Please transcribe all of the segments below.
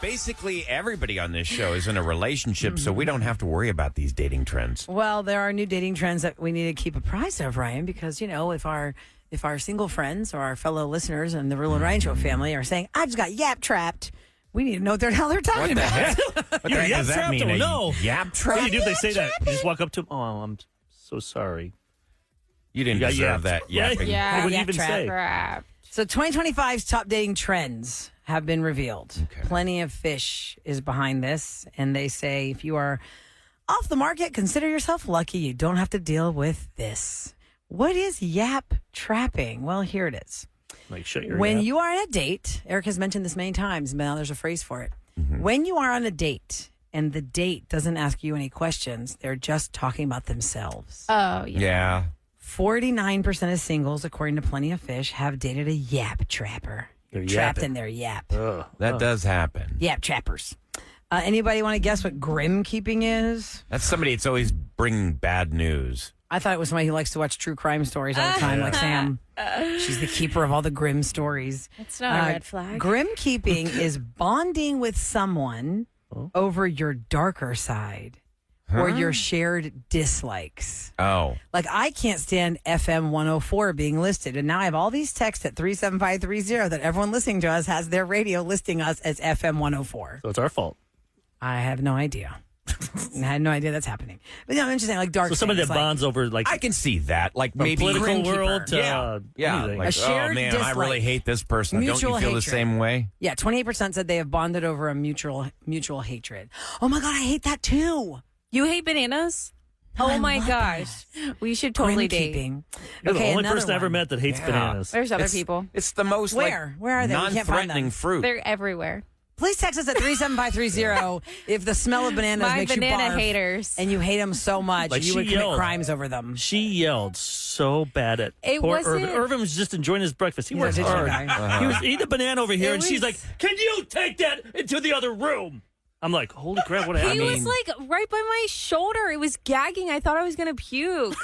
Basically, everybody on this show is in a relationship, so we don't have to worry about these dating trends. Well, there are new dating trends that we need to keep apprised of, Ryan, because, if our single friends or our fellow listeners in the Roula and Ryan Show family are saying, I just got yap trapped, we need to know what the hell they're talking about. What the heck does that mean? No. Yap trap? What do you do if they say that? You just walk up to them, I'm so sorry. You didn't deserve that yapping. What would you even trap. say? So 2025's top dating trends have been revealed. Okay. Plenty of Fish is behind this, and they say if you are off the market, consider yourself lucky. You don't have to deal with this. What is yap trapping? Well, here it is. Like, shut your When yap. you are on a date, Eric has mentioned this many times, but now there's a phrase for it. Mm-hmm. When you are on a date and the date doesn't ask you any questions, they're just talking about themselves. Oh, Yeah. 49% of singles, according to Plenty of Fish, have dated a yap trapper. They're Trapped yapping. in their yap. That does happen. Yap trappers. Anybody want to guess what grim keeping is? That's somebody that's always bringing bad news. I thought it was somebody who likes to watch true crime stories all the time, like Sam. She's the keeper of all the grim stories. It's not a red flag. Grim keeping is bonding with someone over your darker side or your shared dislikes. Oh. Like, I can't stand FM 104 being listed. And now I have all these texts at 37530 that everyone listening to us has their radio listing us as FM 104. So it's our fault. I have no idea. I had no idea that's happening. But no, I'm just saying, like, dark So somebody things, that like, bonds over, like, I can see that. Like from maybe political Grim world keeper. to Yeah. anything. Like, A shared oh man, I really dislike. hate this person. Don't Mutual you feel the hatred. same way? Yeah, 28% said they have bonded over a mutual hatred. Oh my God, I hate that too. You hate bananas? No, I Oh my love gosh. We should totally Grim date. keeping. You're the only another person I ever one. met that hates bananas. There's other people. It's the most Where? Where are they? We can't find non-threatening them. fruit. They're everywhere. Please text us at 37530 if the smell of bananas My makes banana you barf haters. and you hate them so much Like, you she would commit yelled. crimes over them. She yelled so bad at It poor wasn't- Irvin. Irvin was just enjoying his breakfast. He He's a works digital hard. guy. He was eating a banana over here, It and she's was- like, "Can you take that into the other room?" I'm like, "Holy crap! What He happened?" was like right by my shoulder. It was gagging. I thought I was going to puke.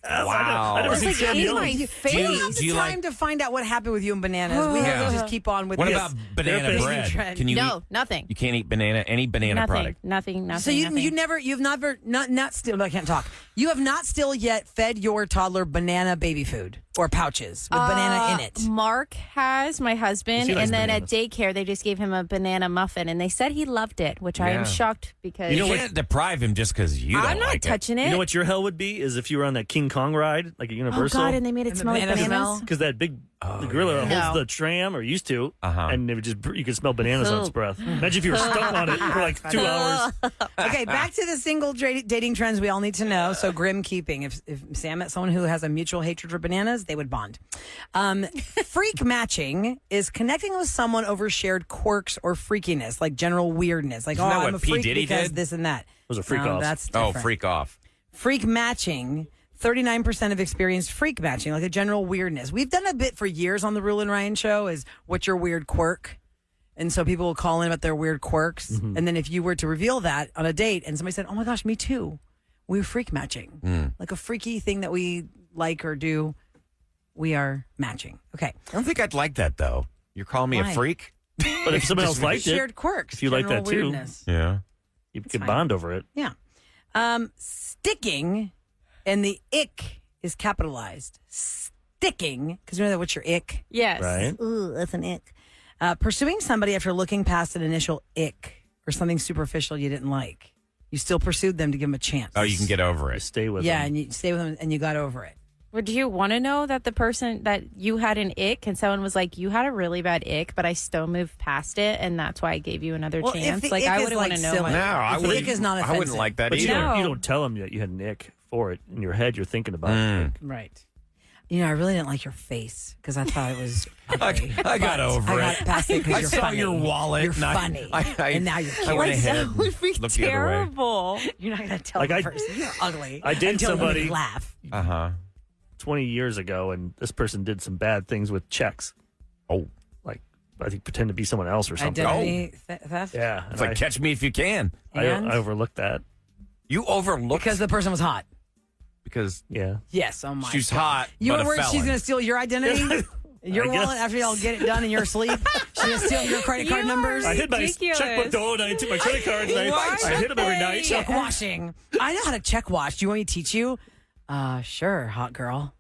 Wow. I never It was seen like Sam in yell. my We don't face. have Do the you time like- to find out what happened with you and bananas. We have Yeah. to just keep on with What this. about banana Therapist. bread? Trend. Can you No, eat? nothing. You can't eat any banana product. Nothing. So you've not still, I can't talk. You have not still yet fed your toddler banana baby food or pouches with banana in it. Mark has, my husband, He likes and then bananas. at daycare they just gave him a banana muffin, and they said he loved it, which I am Yeah. shocked because You can't deprive him just because you don't I'm not like touching it. You know what your hell would be is if you were on that King Kong ride, like at Oh Universal. God! And they made it And the smell like banana bananas. smell? Because that big the gorilla yeah. holds No. the tram, or used to, Uh-huh. and it would just you could smell bananas on its breath. Imagine if you were stuck on it for like 2 hours. Okay, back to the single dating trends we all need to know. So grim keeping. If Sam met someone who has a mutual hatred for bananas, they would bond. Freak matching is connecting with someone over shared quirks or freakiness, like general weirdness. Like, Isn't that I'm what a P. freak Diddy because did? this and that. Those are freak No, offs. that's it. Oh, different. freak off. Freak matching. 39% have experienced freak matching, like a general weirdness. We've done a bit for years on the Roula and Ryan show is what's your weird quirk? And so people will call in about their weird quirks. And then if you were to reveal that on a date and somebody said, oh my gosh, me too. We're freak matching. Like a freaky thing that we like or do, we are matching. Okay. I don't think I'd like that though. You're calling me Why? a freak? But if someone else liked it, Shared quirks. if you like general that too. weirdness. Yeah. you could fine. bond over it. Yeah. Sticking, and the ick is capitalized. Sticking, because you know that what's your ick? Yes. Right? Ooh, that's an ick. Pursuing somebody after looking past an initial ick or something superficial you didn't like. You still pursued them to give them a chance. Oh, you can get over You it. stay with Yeah, them. and you stay with them and you got over it. Would you want to know that the person that you had an ick and someone was like, you had a really bad ick, but I still moved past it, and that's why I gave you another Well, if chance? the Like, ick I is, wouldn't like, want to know. silly. No, my- I If the wouldn't. ick is not I wouldn't offensive. like that But either. No. you don't tell them that you had an ick for it. In your head, you're thinking about it. Right. You know, I really didn't like your face because I thought it was ugly. I got But over I got it. past it because I you're saw funny. your wallet. You're and I- funny. And now you're I went cute. ahead That and would be looked the other way. terrible. You're not going to tell Like the I- person you're ugly. I dated until somebody- you laugh. Uh-huh. 20 years ago, and this person did some bad things with checks. Oh. Like, I think pretend to be someone else or something. Identity theft. Yeah. It's like, catch me if you can. And? I overlooked that. You overlooked Because the person was hot. because Yeah. Yes. Oh my. she's God. hot, You but were a worried she's felon. going to steal your identity. Your wallet after y'all get it done and you're asleep. She just steal your credit card numbers. I hid my checkbook though, and I took my credit cards, and I hid them every night. Check washing. I know how to check wash. Do you want me to teach you? Sure, hot girl.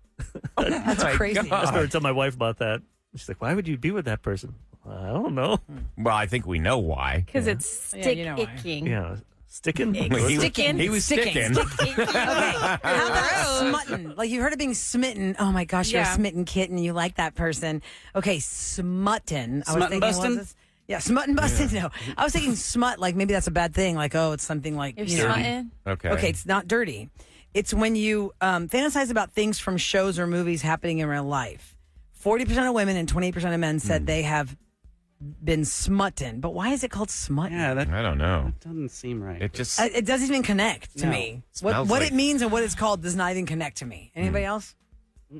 That's crazy. I was going to tell my wife about that. She's like, "Why would you be with that person?" I don't know. Well, I think we know why. Because it's stick-icking. Yeah, sticking. He was sticking. Okay, how about smutting? Like you heard of being smitten. Oh my gosh, you're a smitten kitten. You like that person. Okay, smutting. I was thinking, bustin'? Yeah, smutting busting. No, I was thinking smut. Like maybe that's a bad thing. Like it's something like You're smutting. Okay, it's not dirty. It's when you fantasize about things from shows or movies happening in real life. 40% of women and 28% of men said they have been smutting. But why is it called smutting? Yeah, I don't know. That doesn't seem right. It just It doesn't even connect to me. What like- it means and what it's called does not even connect to me. Anybody else?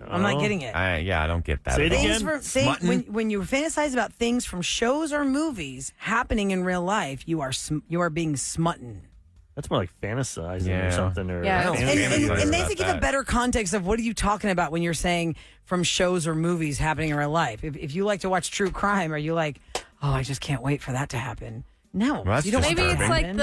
I'm not getting it. I don't get that. Say it at all. again. When you fantasize about things from shows or movies happening in real life, you are being smutting. That's more like fantasizing Yeah. or something. Or Yeah. fantasizing. And they have about to give a that. better context of what are you talking about when you're saying from shows or movies happening in real life. If you like to watch true crime, are you like, oh, I just can't wait for that to happen? No, Well, that's you don't. just want Maybe that it's to like happen.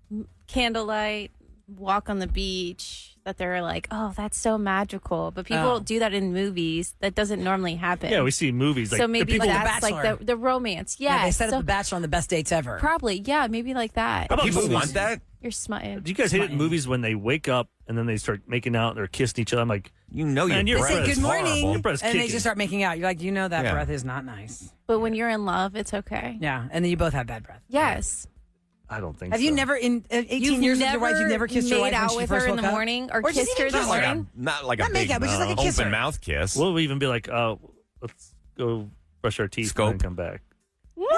the candlelight walk on the beach that they're like, oh, that's so magical. But people do that in movies. That doesn't normally happen. Yeah, we see movies like so the maybe people. that's The like Bachelor. the romance. Yeah, Yeah, they set up The Bachelor on the best dates ever. Probably, yeah, maybe like that. How about People movies? want that. You're smutting. Do you guys hate it in movies when they wake up and then they start making out and they're kissing each other? I'm like, You know Man, your your They breath say is good morning, horrible. Your breath's and they kicking. just start making out. You're like, you know that Yeah. breath is not nice. But when you're in love, it's okay. Yeah, and then you both have bad breath. Yes. I don't think Have so. you never in 18 years with your wife? You've never kissed your wife made when out she with first her in woke the up? morning or just kissed her even in the kiss her. morning? Not like Not a make big out, but just like a kisser. open mouth kiss. We'll even be like, let's go brush our teeth Scope. and then come back. What?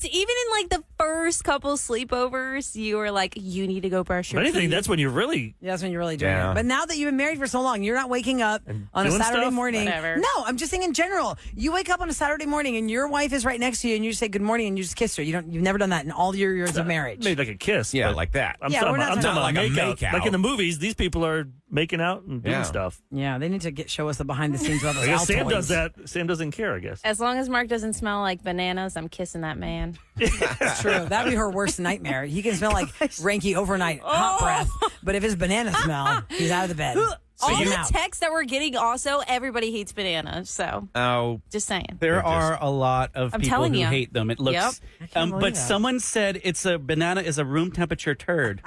Even in like the first couple sleepovers, you were like, you need to go brush If your anything, teeth. that's when you're really. Yeah, that's when you're really doing Yeah. it. But now that you've been married for so long, you're not waking up And on a doing Saturday stuff? morning. Whatever. No, I'm just saying in general. You wake up on a Saturday morning and your wife is right next to you and you just say good morning and you just kiss her. You've never done that in all your years of marriage. Maybe like a kiss. Yeah, but like that. I'm Yeah, talking we're not about, I'm talking talking about about like a makeout. makeout. Like in the movies, these people are making out and doing Yeah. stuff. Yeah, they need to show us the behind the scenes of those I guess Sam Altoids. does that. Sam doesn't care, I guess. As long as Mark doesn't smell like bananas, I'm kissing that man. That's true. That'd be her worst nightmare. He can smell like ranky overnight hot breath, but if his banana smell, he's out of the bed. All Take him the out. texts that we're getting also, everybody hates bananas. So Oh, just saying. There are a lot of I'm people telling who you. hate them. It looks, Yep. I can't believe but that. someone said it's a banana is a room temperature turd.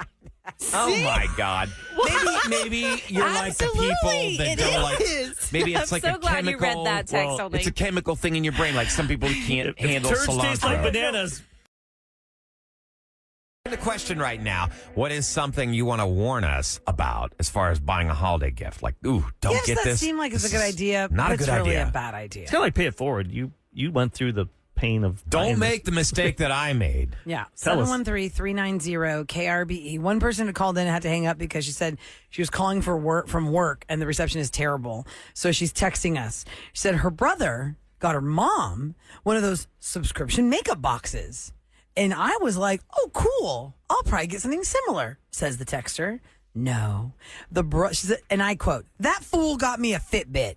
oh my God. Maybe you're like the people Absolutely, that it don't like. is. Maybe it's I'm like so a glad chemical. you read that text, well, only. it's a chemical thing in your brain. Like some people can't If handle turds cilantro. taste like bananas. The question right now: what is something you want to warn us about as far as buying a holiday gift? Like, ooh, don't Yes, get that this. seemed like it's a This good is idea. Not but a good it's really idea. a bad idea. It's kind of like pay it forward. You went through the pain of Don't buying make the mistake that I made. Yeah, Tell us. 713-390-KRBE. One person called in and had to hang up because she said she was calling from work and the reception is terrible. So she's texting us. She said her brother got her mom one of those subscription makeup boxes. And I was like, oh, cool. I'll probably get something similar, says the texter. No. She said, and I quote, that fool got me a Fitbit.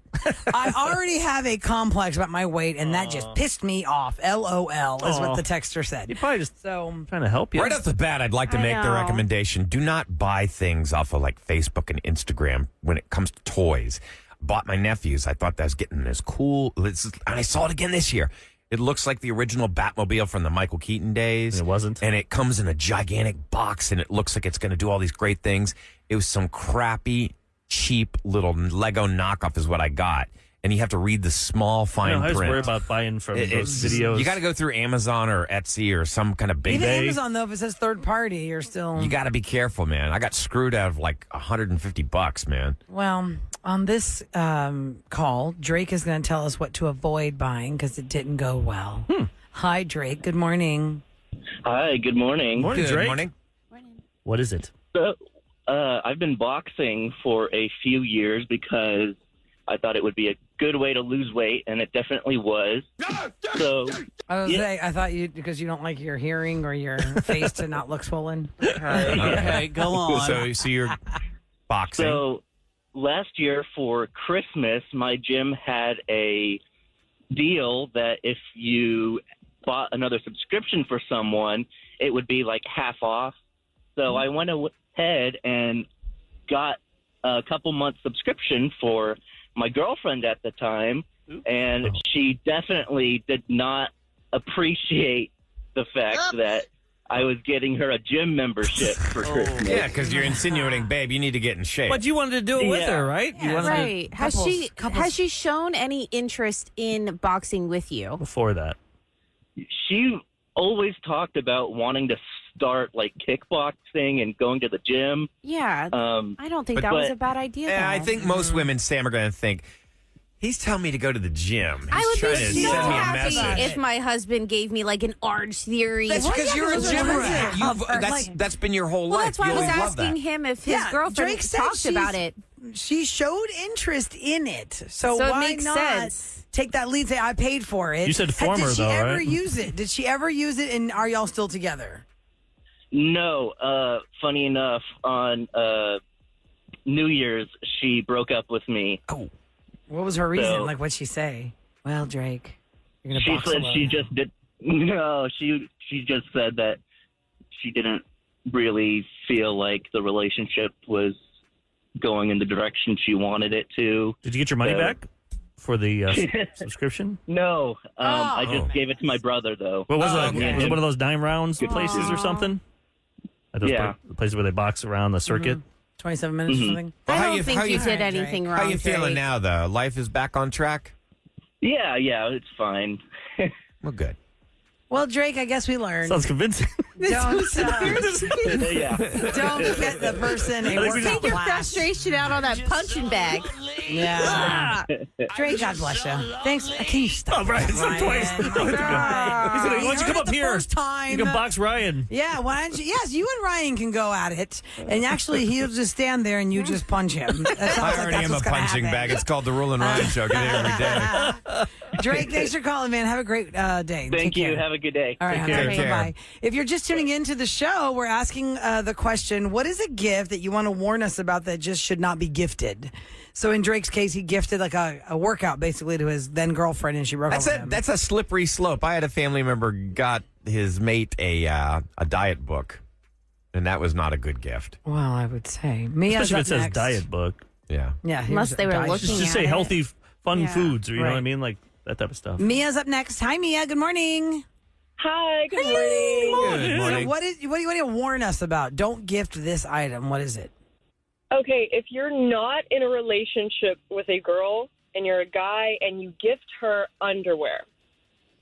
I already have a complex about my weight, and that just pissed me off. LOL is what the texter said. You probably just So trying to help you. Right off the bat, I'd like to I make the know. recommendation: do not buy things off of like Facebook and Instagram when it comes to toys. Bought my nephews. I thought that was getting this cool. And I saw it again this year. It looks like the original Batmobile from the Michael Keaton days. And it wasn't. And it comes in a gigantic box, and it looks like it's going to do all these great things. It was some crappy, cheap little Lego knockoff is what I got. And you have to read the small fine I was print. worried about buying from those It's- videos. You got to go through Amazon or Etsy or some kind of big even They- Amazon, though, if it says third party, you're still. You got to be careful, man. I got screwed out of like $150, man. Well, on this call, Drake is going to tell us what to avoid buying because it didn't go well. Hi, Drake. Good morning. Hi, good morning. Morning, Good Drake. morning. What is it? So, I've been boxing for a few years because I thought it would be a good way to lose weight, and it definitely was. So, I was Yeah. say, I thought you, because you don't like your hearing or your face to not look swollen. Okay, go on. So you're boxing. so last year for Christmas, my gym had a deal that if you bought another subscription for someone, it would be like half off. So I went ahead and got a couple months subscription for my girlfriend at the time, and she definitely did not appreciate the fact that I was getting her a gym membership for Christmas. Yeah, because you're insinuating, babe, you need to get in shape. But you wanted to do it with her, right? You wanted Right. Has she shown any interest in boxing with you? Before that. She always talked about wanting to start like kickboxing and going to the gym. Yeah. I don't think that was a bad idea. Yeah, I though. think most women, Sam, are going to think, he's telling me to go to the gym. He's I would trying be to so send me a happy message. if my husband gave me like an Orange Theory. That's because you're a gym rat. That's been your whole Well, life. that's why You I was always loved asking that. him if his girlfriend Drake said talked about it. She showed interest in it. So it why makes not sense. take that lead, say, I paid for it. You said former, Did she though, ever right? use it? Did she ever use it, and are y'all still together? No. Funny enough, on New Year's, she broke up with me. Oh. What was her reason? So- Like, what'd she say? Well, Drake, you're going to She box said alone. she just did. No, she just said that she didn't really feel like the relationship was going in the direction she wanted it to. Did you get your money So- back for the subscription? No, I just gave it to my brother though. What was it? okay. Was it one of those dime rounds places or something? At those Yeah. places where they box around the circuit? 27 minutes or something? Well, I how don't you- think how you you- did anything wrong. How you feeling Drake. now, though? Life is back on track? Yeah, it's fine. Well, good. Well, Drake, I guess we learned. Sounds convincing. Don't, yeah. don't get the person a think we workout Take your class. frustration out on that punching bag. Yeah. Drake, God bless you. Thanks. Can you stop? Oh, Brian, it's like twice. Ryan? He said, why don't you come up the here? First time. You can box Ryan. Yeah, why don't you? Yes, you and Ryan can go at it, and actually, he'll just stand there and you just punch him. That sounds I like already that's am a what's gonna punching happen. bag. It's called the Roula and Ryan Show. Get it every day. Drake, thanks for calling, man. Have a great day. Thank Take you. care. Have a good day. All right, Take honey. care. Bye-bye. If you're just tuning into the show, we're asking the question, what is a gift that you want to warn us about that just should not be gifted? So in Drake's case, he gifted like a workout basically to his then girlfriend, and she broke up with him. That's a slippery slope. I had a family member got his mate a diet book, and that was not a good gift. Well, I would say. Mia's Especially if it up says next. diet book. Yeah. Yeah. here's Unless they were a diet looking book. Just say at healthy, fun Yeah. foods, or you know Right. what I mean? Like that type of stuff. Mia's up next. Hi, Mia. Good morning. Hi, good morning. Good So morning. what do you want to warn us about? Don't gift this item. What is it? Okay, if you're not in a relationship with a girl and you're a guy and you gift her underwear,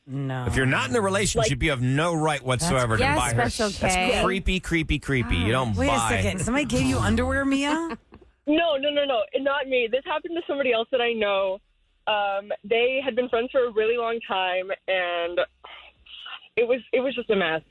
No. If you're not in a relationship, you have no right whatsoever to Yes, buy her. that's okay. That's creepy. You don't Wait buy. a second. Somebody gave you underwear, Mia? no, not me. This happened to somebody else that I know. They had been friends for a really long time, and it was just a mess.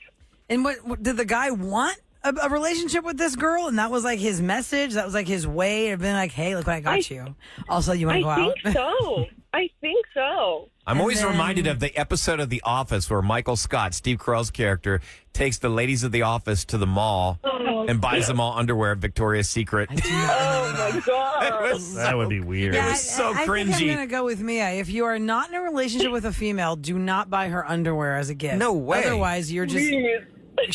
And what did the guy want? A relationship with this girl, and that was like his message. That was like his way of being like, "Hey, look what I got you." Also, you want to go I out? think so. I think so. I'm always then- reminded of the episode of The Office where Michael Scott, Steve Carell's character, takes the ladies of the office to the mall and buys them all underwear at Victoria's Secret. Oh my god. That would be weird. It was so I think cringy. I'm gonna go with Mia. If you are not in a relationship with a female, do not buy her underwear as a gift. No way. Otherwise, you're just Please.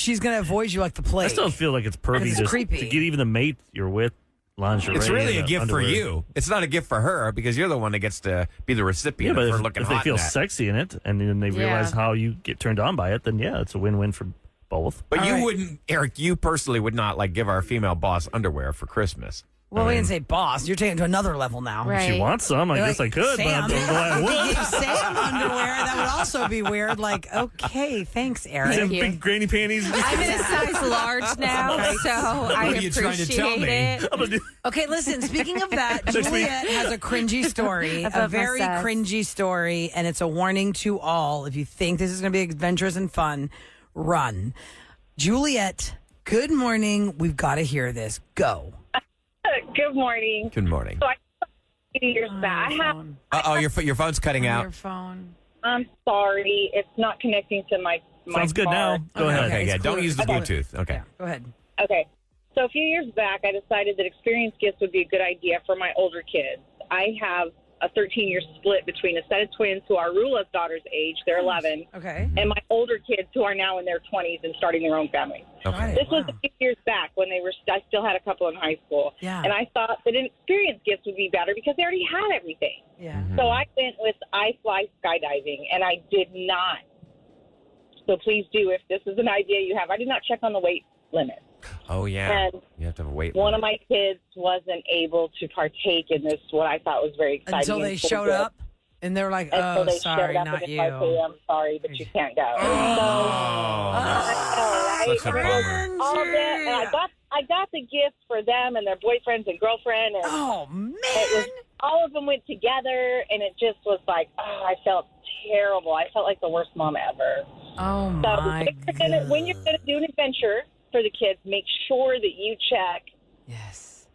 she's gonna avoid you like the I plague. still feel like it's pervy It's just creepy. to get even the mate you're with lingerie. It's really a and gift underwear. for you. It's not a gift for her because you're the one that gets to be the Yeah, recipient but of her if, looking if they hot feel in that. sexy in it and then they realize Yeah. how you get turned on by it, then yeah, it's a win-win for both. But All you right. wouldn't, Eric, you personally would not like give our female boss underwear for Christmas. well, we didn't say boss. You're taking it to another level now. Right. If she wants some, I You're guess like, I could, Sam, but I'm glad I if you would. gave Sam underwear, that would also be weird. Like, okay, thanks, Eric. Some you. big granny panties. I'm in a size large now, so I are you trying to tell appreciate me? it. I'm gonna do- Okay, listen, speaking of that, Juliet has a cringy story, a Above my very size. cringy story, and it's a warning to all. If you think this is going to be adventurous and fun, run. Juliet, good morning. We've got to hear this. Go. Good morning. Good morning. So I 80 years back. Uh-oh, your phone's cutting Your out. phone. I'm sorry, it's not connecting to my Sounds good car. now. Go Okay, ahead. Okay, yeah, it's don't cool. use the Okay. Bluetooth. Okay. Yeah, go ahead. Okay. So a few years back, I decided that experience gifts would be a good idea for my older kids. I have a 13-year split between a set of twins who are Roula's daughter's age, they're 11, Okay. and my older kids who are now in their 20s and starting their own families. Okay. This was a few years back when I still had a couple in high school. Yeah. And I thought that an experience gift would be better because they already had everything. Yeah. So I went with I fly skydiving, and I did not. So please do, if this is an idea you have. I did not check on the weight limit. Oh, yeah. And You have to have a weight one limit. of my kids wasn't able to partake in this, what I thought was very exciting. Until they and cool showed gift. up, and they were like, Until "Oh, they sorry, showed up, not and you." it's like, hey, I'm sorry, but you can't go. Such a bummer. All of that, and I got the gift for them and their boyfriends and girlfriend, and Oh man! it was, all of them went together, and it just was like, I felt terrible. I felt like the worst mom ever. Oh So my when you're gonna do an adventure for the kids, make sure that you check. Yes.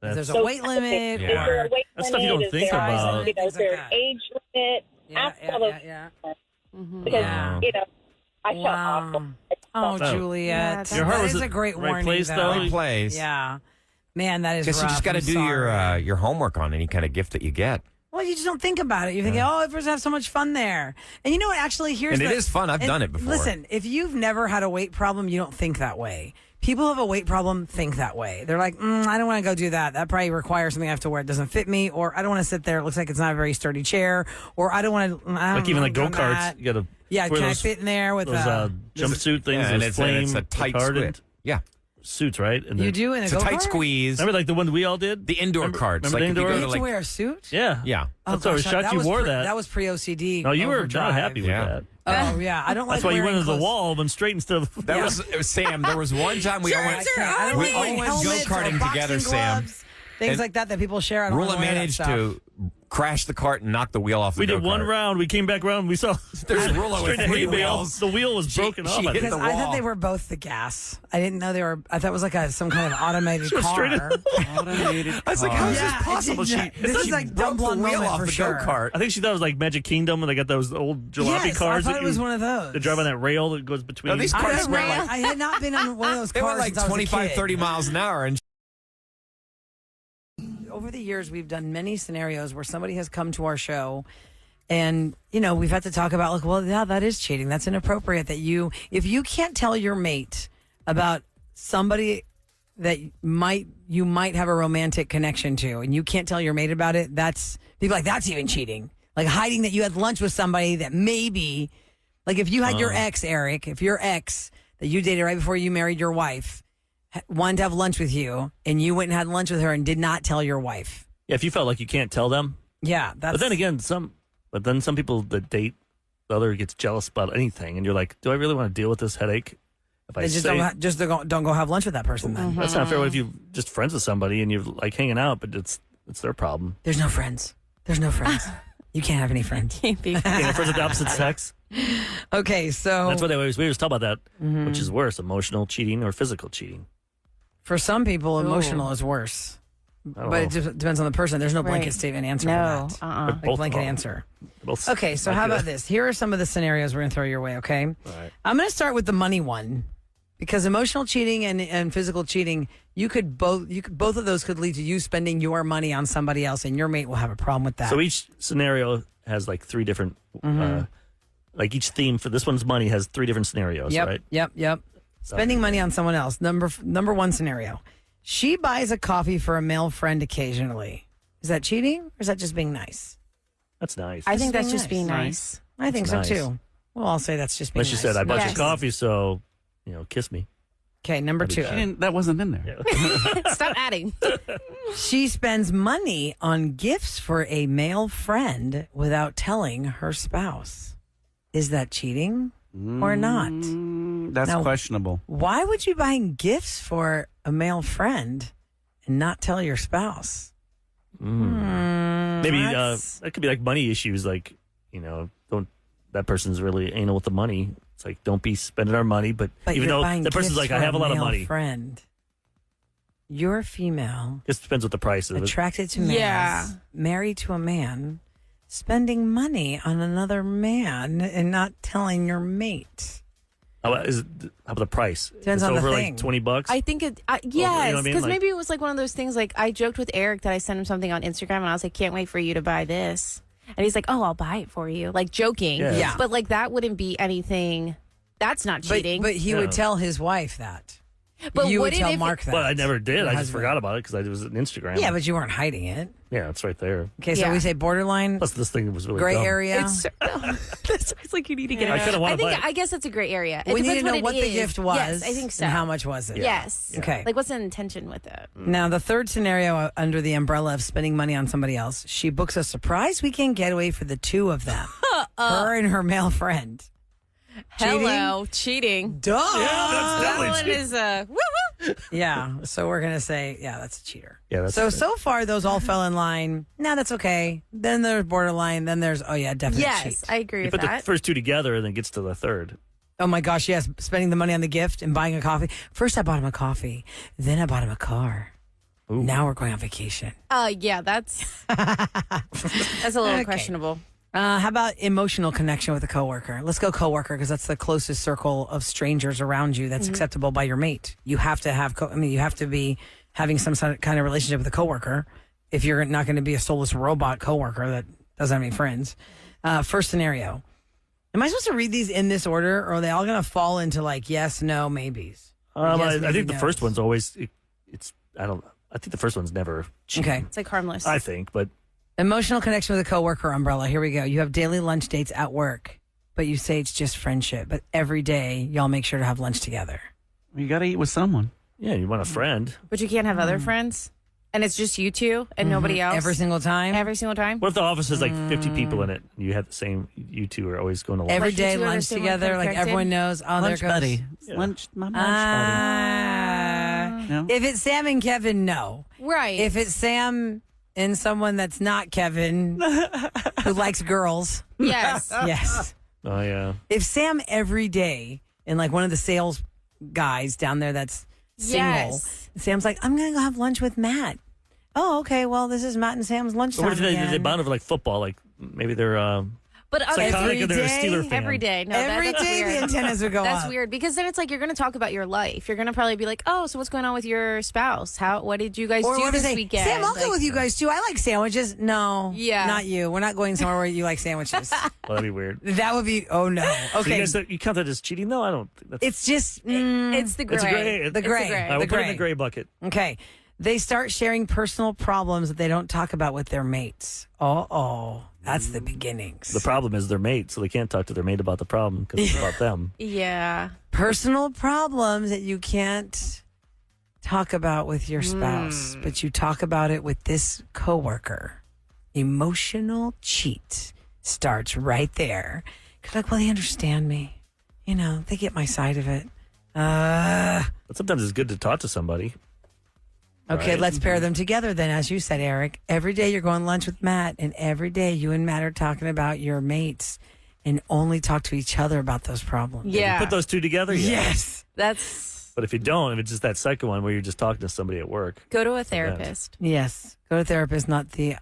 That's- There's a So weight limit. Is there a weight That's stuff you limit? don't think there, about. You know, is Things like there that. an age limit? Yeah, Ask all those yeah. because Yeah. you know I felt Wow. awful. Oh, Oh. Juliet. Yeah, Your heart that was is at a great right warning, place, though. though. Right place. Yeah. Man, that is Guess you rough. just got to I'm do sorry. your homework on any kind of gift that you get. Well, you just don't think about it. You're thinking, oh, everyone's have so much fun there. And you know what? Actually, here's And it the- is fun. I've and done it before. Listen, if you've never had a weight problem, you don't think that way. People who have a weight problem think that way. They're like, I don't want to go do that. That probably requires something I have to wear. It doesn't fit me, or I don't want to sit there. It looks like it's not a very sturdy chair, or I don't want to. Like even like go-karts, you got to Yeah, wear can I those, fit in there with those jumpsuit things, Yeah, and those it's, flame it's a tight retardant squid. Yeah. suits, right? And You they're- do in a It's a go-kart? tight squeeze. Remember like the one we all did? The indoor carts. Remember Like the if indoor? you You go have to to like, wear a suit? Yeah. yeah. That's always shocked you was wore that. That was pre-OCD. No, you were overdrive. not happy with Yeah. that. Oh, yeah. I don't like That's why you went wearing into the clothes. wall and straight instead of... That was it was Sam. There was one time we all went. I don't We like all wearing went helmets go-karting or boxing together, Sam. gloves, things And like that people share. I don't Roula wanna wear that managed stuff. to crash the cart and knock the wheel off the We did one go-kart. round. We came back around. We saw There's Roula straight with to three hay bale. wheels. The wheel was broken she off. I hit think. the Because I thought wall. they were both the gas. I didn't know they were. I thought it was like some kind of automated Straight car. Automated I was like, how is Yeah, this I possible? did not- this is she like broke dumb the blonde wheel moment off for the sure. go-kart. I think she thought it was like Magic Kingdom when they got those old jalopy Yes, cars. I thought that it was you- one of those. They drive on that rail that goes between. No, these I, cars were had, like I had not been on one of those they cars were like since I was a 25, kid. 30 miles an hour, and Over the years, we've done many scenarios where somebody has come to our show, and we've had to talk about like, well, yeah, that is cheating. That's inappropriate. That if you can't tell your mate about somebody that you might have a romantic connection to, and you can't tell your mate about it, that's people like that's even cheating. Like hiding that you had lunch with somebody that maybe, like if you had your ex, Eric, if your ex that you dated right before you married your wife wanted to have lunch with you, and you went and had lunch with her and did not tell your wife. Yeah, if you felt like you can't tell them. Yeah, that's. But then again, some people that date the other gets jealous about anything, and you're like, do I really want to deal with this headache? If I they just say don't go have lunch with that person. Then that's not fair. If you're just friends with somebody and you're like hanging out, but it's their problem. there's no friends. There's no friends. You can't have any friends. Friends with the opposite sex. Okay, so That's what we always talk about that. Which is worse, emotional cheating or physical cheating? for some people, emotional is worse. I don't But know. it just depends on the person. There's no blanket Right. statement answer No. for that. They're Like both blanket wrong. answer. Both Okay, so like how that. about this? Here are some of the scenarios we're going to throw your way, okay? All right. I'm going to start with the money one because emotional cheating and physical cheating, both of those could lead to you spending your money on somebody else, and your mate will have a problem with that. So each scenario has like three different, like each theme for this one's money has three different scenarios, Yep, right? yep. Spending money on someone else. Number one scenario. She buys a coffee for a male friend occasionally. Is that cheating or is that just being nice? That's nice. I think that's being just being nice. nice. I think That's so nice. too. Well, I'll say that's just being Unless she nice. said, I bought Yes. you coffee, so, kiss me. Okay, number two. That wasn't in there. Stop adding. She spends money on gifts for a male friend without telling her spouse. Is that cheating or not? That's Now- questionable. Why would you buy gifts for a male friend and not tell your spouse? Maybe That's- that could be like money issues, like, don't that person's really anal with the money. It's like, don't be spending our money, but even you're though buying the person's gifts like, for I have a lot of male money. Friend, you're female, Just depends what the price is. attracted to males, Yeah. married to a man, spending money on another man and not telling your mate. How about the price? Depends it's on the over thing. like $20. I think it, yes, you know what I mean? because Like- maybe it was like one of those things. Like I joked with Eric that I sent him something on Instagram, and I was like, "Can't wait for you to buy this," and he's like, "Oh, I'll buy it for you," like joking. Yeah. But like that wouldn't be anything. That's not cheating. But he would tell his wife that. But you would wouldn't tell if- Mark that. Well, I never did. Your I just husband. forgot about it because it was an Instagram. Yeah, but you weren't hiding it. Yeah, it's right there. Okay, so Yeah. we say borderline, Plus, this thing was really gray dumb. area. It's like you need to get I it. kind of want to buy it. I guess it's a gray area. It we need to depends know what it the is. gift was. Yes, I think so. And how much was it? Yes. Okay. Like, what's the intention with it? Now, the third scenario under the umbrella of spending money on somebody else, she books a surprise weekend getaway for the two of them, her and her male friend. Hello, cheating. Duh. that's That definitely one cheating. is woo. Yeah, so we're going to say, yeah, that's a cheater. Yeah, that's So far, those all fell in line. No, that's okay. Then there's borderline. Then there's, oh, yeah, definitely Yes, cheat. I agree You with put that. the first two together and then gets to the third. Oh, my gosh, yes. Spending the money on the gift and buying a coffee. First, I bought him a coffee. Then I bought him a car. Ooh. Now we're going on vacation. Yeah, that's a little Okay. questionable. How about emotional connection with a coworker? Let's go coworker because that's the closest circle of strangers around you that's acceptable by your mate. You have to have, you have to be having some kind of relationship with a coworker if you're not going to be a soulless robot coworker that doesn't have any friends. First scenario. Am I supposed to read these in this order or are they all going to fall into like yes, no, maybes? Yes, I maybe, think the no's. first one's always, I think the first one's never cheating. Okay. It's like harmless. I think, but Emotional connection with a coworker umbrella. Here we go. You have daily lunch dates at work, but you say it's just friendship. But every day, y'all make sure to have lunch together. You got to eat with someone. yeah, you want a friend. But you can't have other friends, and it's just you two and nobody else Every single time. every single time. What if the office has like 50 people in it and you have the same, you two are always going to lunch? Every Like you day two are the lunch same one together. Like connected? everyone knows. Oh, Lunch there goes. buddy. Yeah. Lunch, my lunch buddy. No? If it's Sam and Kevin, no. Right. If it's Sam and someone that's not Kevin who likes girls, yes. yes. Oh, yeah. If Sam every day and like one of the sales guys down there that's single, Yes. Sam's like, I'm going to go have lunch with Matt. Oh, okay. Well, this is Matt and Sam's But lunchtime what if they again. bond over like football? Like maybe they're But psychotic Every and they're a day? Steeler fan. every day. No, Every that's day weird. the antennas would go That's up. weird because then it's like you're going to talk about your life. You're going to probably be like, "Oh, so what's going on with your spouse? What did you guys Or do what if this they say, weekend?" Sam, I'll Like, go with you guys too. I like sandwiches. No, Yeah. not you. We're not going somewhere where you like sandwiches. Well, that'd be weird. That would be. Oh no. So Okay, you count that as cheating? No, I don't. Think that's, it's just It's the gray. it's a gray. the It's gray. All right, The we'll put it in gray. the gray bucket. Okay. They start sharing personal problems that they don't talk about with their mates. Oh, that's the beginnings. The problem is their mate, so they can't talk to their mate about the problem because it's about them. Yeah. Personal problems that you can't talk about with your spouse, but you talk about it with this coworker. Emotional cheat starts right there. 'Cause like, well, they understand me. You know, they get my side of it. But sometimes it's good to talk to somebody. Okay, Right. let's pair them together then, as you said, Eric. Every day you're going lunch with Matt, and every day you and Matt are talking about your mates and only talk to each other about those problems. Yeah. Put those two together. Yeah. Yes. That's But if you don't, if it's just that second one where you're just talking to somebody at work, go to a therapist. Yes. Go to a therapist, not the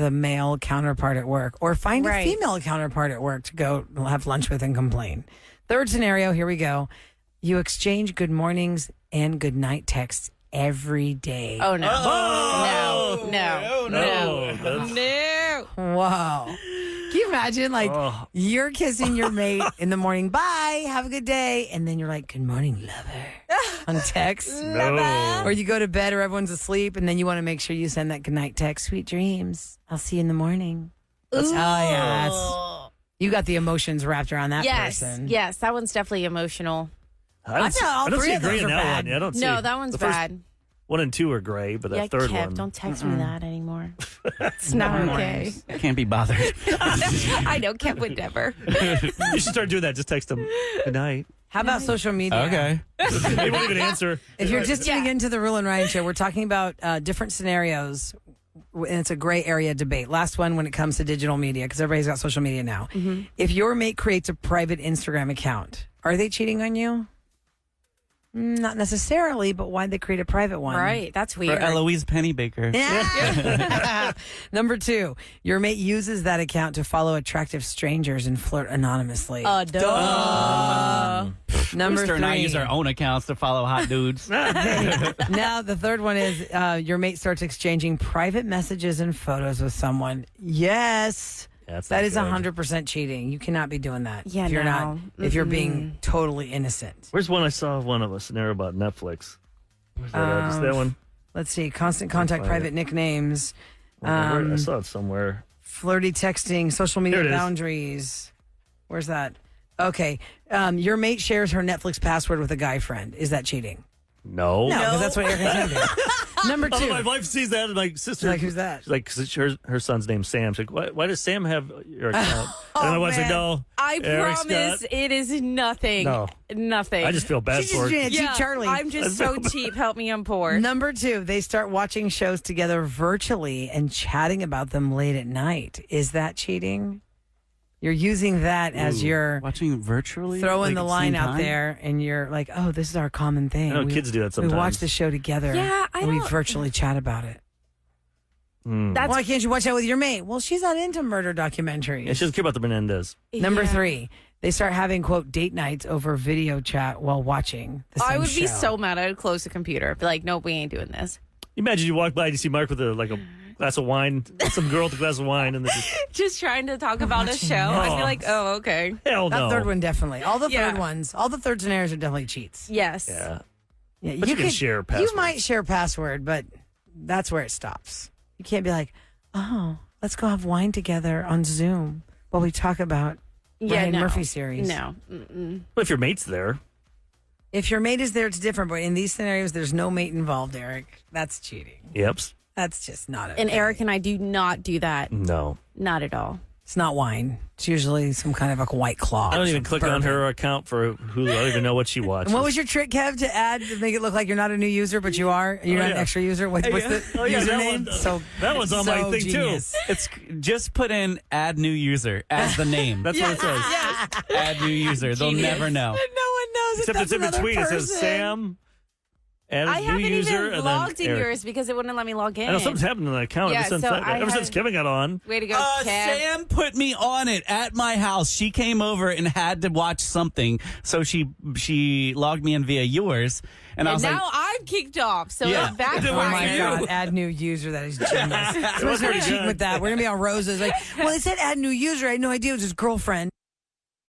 male counterpart at work, or find Right. a female counterpart at work to go have lunch with and complain. Third scenario, here we go. You exchange good mornings and good night texts every day. Oh no. Oh! No. that's- No. Wow. Can you imagine, like, Oh. you're kissing your mate in the morning, bye, have a good day, and then you're like, good morning, lover, on text. No. Or you go to bed or everyone's asleep, and then you want to make sure you send that goodnight text, sweet dreams. I'll see you in the morning. Oh, yes. You got the emotions wrapped around that Yes. person. Yes. That one's definitely emotional. I feel all I don't three see of gray those in are that bad. one. Yeah, I don't see. No, that one's the first bad. 1 and 2 are gray, but that Yeah, third Kev, one. don't text me that anymore. It's not okay. Can't be bothered. I know Kev would never. You should start doing that. Just text them good night. How about social media? They won't even answer. If you're just tuning Yeah. into the Roula and Ryan show, we're talking about different scenarios, and it's a gray area debate. Last one when it comes to digital media, because everybody's got social media now. If your mate creates a private Instagram account, are they cheating on you? Not necessarily, but why'd they create a private one? Right. That's For weird. Eloise Pennybaker. Yeah. Number 2, your mate uses that account to follow attractive strangers and flirt anonymously. Duh. Number Rooster and I 3. use our own accounts to follow hot dudes. Now, the third one is your mate starts exchanging private messages and photos with someone. Yes. That's That not is good. 100% cheating. You cannot be doing that. Yeah, if you're no. not, if you're being totally innocent. Where's one I saw of one of a scenario about Netflix? Where's that at? Is that one? Let's see. Constant contact, find private nicknames, I saw it somewhere. flirty texting, social media Here it is. boundaries. Where's that? Okay. Your mate shares her Netflix password with a guy friend. Is that cheating? No. No, because that's what Erica's going to do. Number 2. Although my wife sees that and my sister. Like, who's that? She's like, 'cause her son's name's Sam. She's like, why does Sam have your account? And my wife's like, man. no. I Eric's promise got- it is nothing. No. Nothing. I just feel bad She's for just her. being a cheap yeah, Charlie. I'm just so cheap. Help me, I'm poor. Number 2, they start watching shows together virtually and chatting about them late at night. Is that cheating? You're using that as your Watching virtually? throwing like, the at the line same out time? there, and you're like, oh, this is our common thing. I know kids do that sometimes. We watch the show together. Yeah, I and we don't- virtually chat about it. That's Why can't you watch that with your mate? Well, she's not into murder documentaries. Yeah, she doesn't care about the Menendez. Number yeah. 3, they start having, quote, date nights over video chat while watching the same I would be show. so mad. I would close the computer. Be like, nope, we ain't doing this. Imagine you walk by and you see Mark with a glass of wine, some girl with a glass of wine, and they're just, Just trying to talk about a show. I'd be like, oh, okay. hell That no. third one, definitely. All the Yeah. third ones, all the third scenarios are definitely cheats. Yes. Yeah. Yeah, But you can share passwords. You might share password, but that's where it stops. You can't be like, oh, let's go have wine together on Zoom while we talk about Ryan no. Murphy series. No. Mm-mm. But if your mate's there, If your mate is there, it's different. But in these scenarios, there's no mate involved, Eric. That's cheating. yep. That's just not okay. And Eric and I do not do that. No. Not at all. It's not wine. It's usually some kind of a White Claw. I don't or even some click on bourbon. her account for Hulu. I don't even know what she watches. And what was your trick, Kev, to add to make it look like you're not a new user, but you are? You're not an yeah. extra user? What's the Oh, yeah, that username? one- that was on my so thing, too. genius. It's just put in add new user as the name. That's what it says. Add new user. They'll never know. No one knows. Except it's in between. It says Sam, add I a new haven't user, even and logged then in Eric. yours because it wouldn't let me log in. I know something's happened to that account Yeah, ever since, so I ever since had- Kevin got on. Way to go, Kev. Sam put me on it at my house. She came over and had to watch something, so she logged me in via yours, and I And was now like, I'm kicked off, so Yeah. it backfired. Oh my God! Add new user. That is genius. Someone's pretty cheating good. with that. We're gonna be on Roses. Like, well, it said add new user. I had no idea it was his girlfriend.